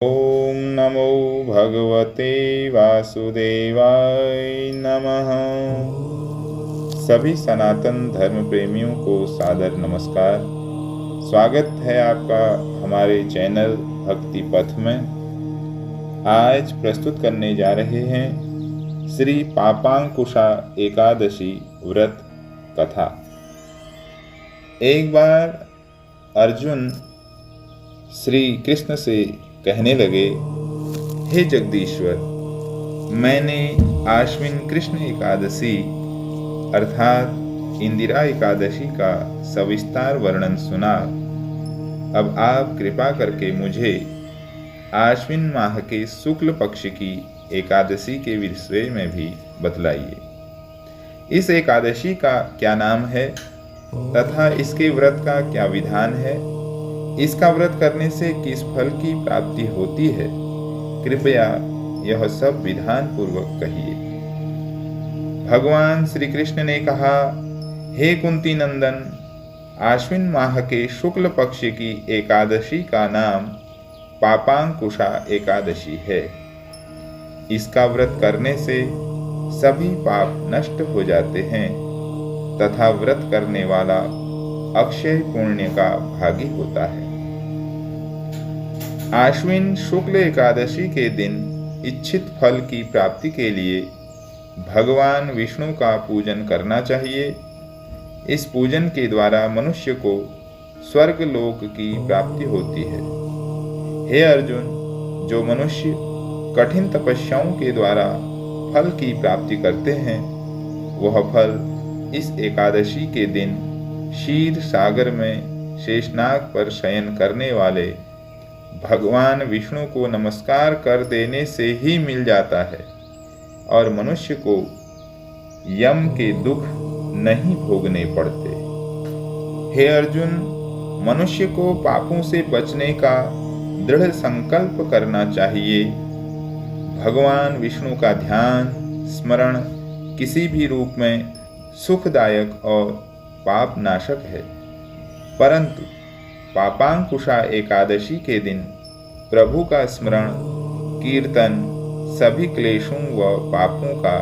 ओम नमो भगवते वासुदेवाय नमः। सभी सनातन धर्म प्रेमियों को सादर नमस्कार। स्वागत है आपका हमारे चैनल भक्ति पथ में। आज प्रस्तुत करने जा रहे हैं श्री पापांकुशा एकादशी व्रत कथा। एक बार अर्जुन श्री कृष्ण से कहने लगे, हे जगदीश्वर, मैंने आश्विन कृष्ण एकादशी अर्थात इंदिरा एकादशी का सविस्तार वर्णन सुना। अब आप कृपा करके मुझे आश्विन माह के शुक्ल पक्ष की एकादशी के विषय में भी बतलाइए। इस एकादशी का क्या नाम है तथा इसके व्रत का क्या विधान है? इसका व्रत करने से किस फल की प्राप्ति होती है? कृपया यह सब विधान पूर्वक कहिए। भगवान श्री कृष्ण ने कहा, हे कुंती नंदन, आश्विन माह के शुक्ल पक्ष की एकादशी का नाम पापांकुशा एकादशी है। इसका व्रत करने से सभी पाप नष्ट हो जाते हैं तथा व्रत करने वाला अक्षय पुण्य का भागी होता है। आश्विन शुक्ल एकादशी के दिन इच्छित फल की प्राप्ति के लिए भगवान विष्णु का पूजन करना चाहिए। इस पूजन के द्वारा मनुष्य को स्वर्ग लोक की प्राप्ति होती है। हे अर्जुन, जो मनुष्य कठिन तपस्याओं के द्वारा फल की प्राप्ति करते हैं, वह फल इस एकादशी के दिन क्षीर सागर में शेषनाग पर शयन करने वाले भगवान विष्णु को नमस्कार कर देने से ही मिल जाता है और मनुष्य को यम के दुख नहीं भोगने पड़ते। हे अर्जुन, मनुष्य को पापों से बचने का दृढ़ संकल्प करना चाहिए। भगवान विष्णु का ध्यान स्मरण किसी भी रूप में सुखदायक और पाप नाशक है, परंतु पापांकुशा एकादशी के दिन प्रभु का स्मरण कीर्तन सभी क्लेशों व पापों का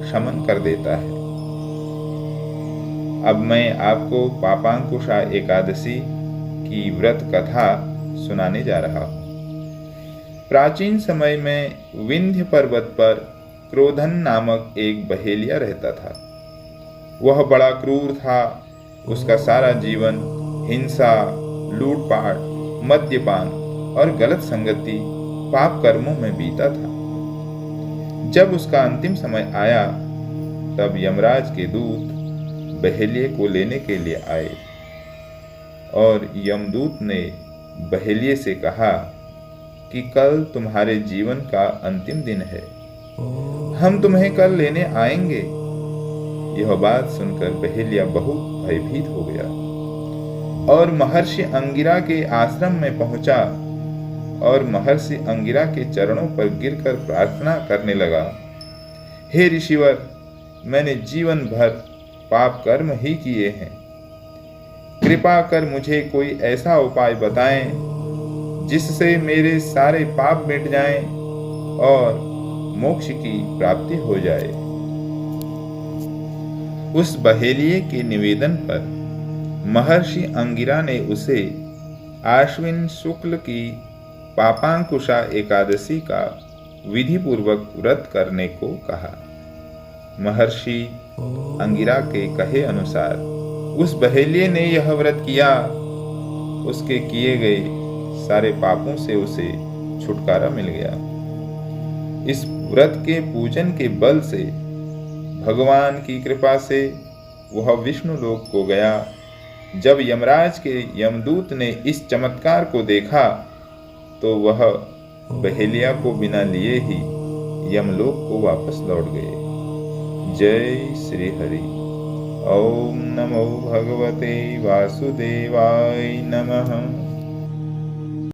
शमन कर देता है। अब मैं आपको पापांकुशा एकादशी की व्रत कथा सुनाने जा रहा हूँ। प्राचीन समय में विंध्य पर्वत पर क्रोधन नामक एक बहेलिया रहता था। वह बड़ा क्रूर था। उसका सारा जीवन हिंसा, लूटपाट, मद्यपान और गलत संगति पाप कर्मों में बीता था। जब उसका अंतिम समय आया, तब यमराज के दूत बहेलिये को लेने के लिए आए और यमदूत ने बहेलिये से कहा कि कल तुम्हारे जीवन का अंतिम दिन है, हम तुम्हें कल लेने आएंगे। यह बात सुनकर बहेलिया बहुत भयभीत हो गया और महर्षि अंगिरा के आश्रम में पहुंचा और महर्षि अंगिरा के चरणों पर गिरकर प्रार्थना करने लगा, हे ऋषिवर, मैंने जीवन भर पाप कर्म ही किए हैं। कृपा कर मुझे कोई ऐसा उपाय बताएं जिससे मेरे सारे पाप मिट जाएं और मोक्ष की प्राप्ति हो जाए। उस बहेलिये के निवेदन पर महर्षि अंगिरा ने उसे आश्विन शुक्ल की पापांकुशा एकादशी का विधि पूर्वक व्रत करने को कहा। महर्षि अंगिरा के कहे अनुसार उस बहेलिये ने यह व्रत किया। उसके किए गए सारे पापों से उसे छुटकारा मिल गया। इस व्रत के पूजन के बल से भगवान की कृपा से वह विष्णु लोक को गया। जब यमराज के यमदूत ने इस चमत्कार को देखा, तो वह बहेलिया को बिना लिए ही यमलोक को वापस लौट गए। जय श्री हरि। ओम नमो भगवते वासुदेवाय नमः।